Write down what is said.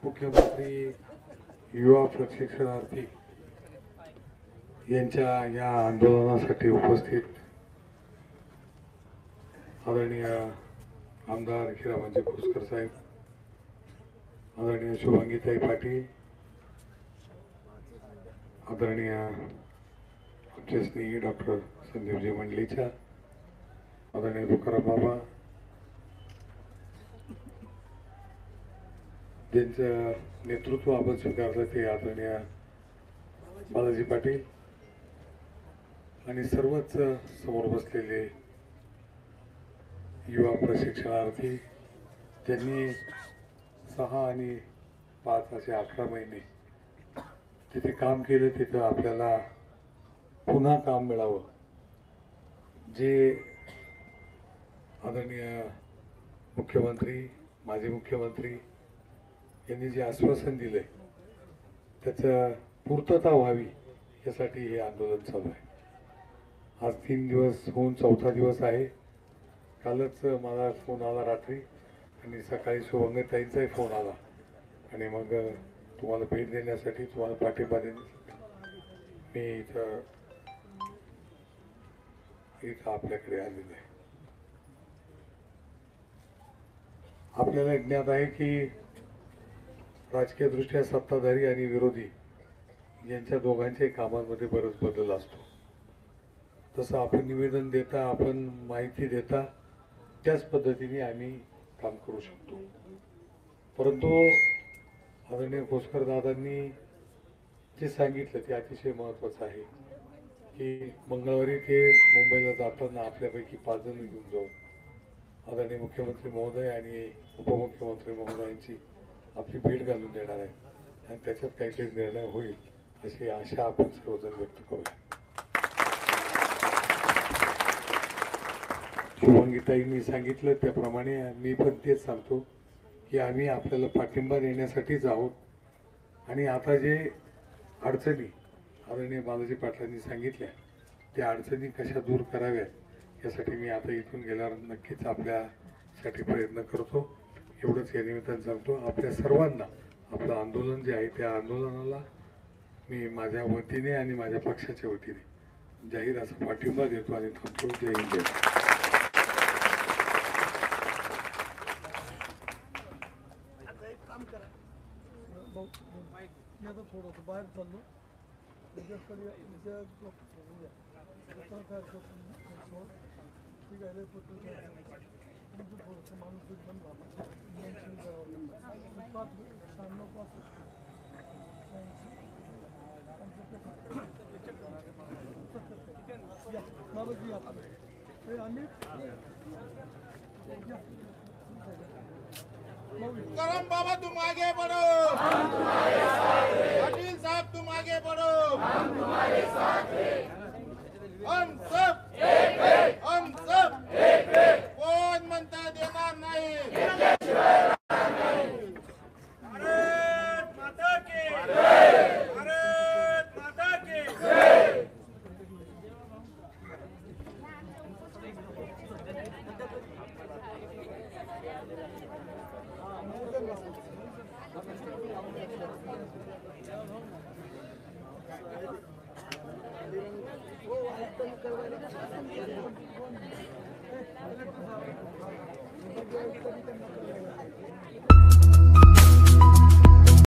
मुख्यमंत्री युवा प्रशिक्षणार्थी यांच्या या आंदोलनासाठी उपस्थित आदरणीय आमदार हिराबाजी खोसकर साहेब, आदरणीय शुभांगीताई पाटील, आदरणीय आमचे स्नेही डॉक्टर संदीपजी मंडलीचा, आदरणीय तुकाराम बाबा, ज्यांचं नेतृत्व आपण स्वीकारलं ते आदरणीय बालाजी पाटील आणि सर्वच समोर बसलेले युवा प्रशिक्षणार्थी, त्यांनी 6 आणि 5 असे 11 महिने तिथे काम केलं. तिथं आपल्याला पुन्हा काम मिळावं, जे आदरणीय मुख्यमंत्री, माजी मुख्यमंत्री यांनी जे आश्वासन दिले त्याचं पूर्तता व्हावी यासाठी हे आंदोलन चालू आहे. आज 3 दिवस होऊन 4था दिवस आहे. कालच मला फोन आला रात्री आणि सकाळी शुभंगताईंचाही फोन आला आणि मग तुम्हाला भेट देण्यासाठी, तुम्हाला पाठिंबा देण्यासाठी मी इथं आपल्याकडे आलेलो आहे. आपल्याला ज्ञात आहे की राजकीय दृष्ट्या सत्ताधारी आणि विरोधी यांच्या दोघांच्या कामांमध्ये बरेच बदल असतो. तसं आपण निवेदन देता, आपण माहिती देता, त्याच पद्धतीने आम्ही काम करू शकतो. परंतु आदरणीय खोसकर दादांनी जे सांगितलं ते अतिशय महत्त्वाचं आहे की मंगळवारी ते मुंबईला जाताना आपल्यापैकी 5 जण घेऊन जाऊ. आदरणीय मुख्यमंत्री महोदय आणि उपमुख्यमंत्री महोदयांची आपली भेट घालून देणार आहे आणि त्याच्यात काहीतरी निर्णय होईल अशी आशा आपण सर्वजण व्यक्त करूया. शुभंगीताईंनी सांगितलं त्याप्रमाणे मी पण तेच सांगतो की आम्ही आपल्याला पाठिंबा देण्यासाठीच आहोत आणि आता जे अडचणी आदरणीय बालाजी पाटलांनी सांगितल्या त्या अडचणी कशा दूर कराव्यात यासाठी मी आता इथून गेल्यावर नक्कीच आपल्यासाठी प्रयत्न करतो. एवढंच या निमित्तानं सांगतो. आपल्या सर्वांना आपलं आंदोलन जे आहे त्या आंदोलनाला मी माझ्या वतीने आणि माझ्या पक्षाच्या वतीने जाहीर असा पाठिंबा देतो आणि थांबतो. जय हिंद. थोडंसं बाहेर चाललो ठीक आहे. थोडंसं माणूस एकदम करम बाबा तुम आगे बढ़ो, पाटिल साहब तुम आगे बढ़ो, हम तुम्हारे साथ हैं, हम सब एक हैं, हम सब एक हैं, कोण म्हणता देणार नाही. भारत माता की जय, भारत माता की जय. हो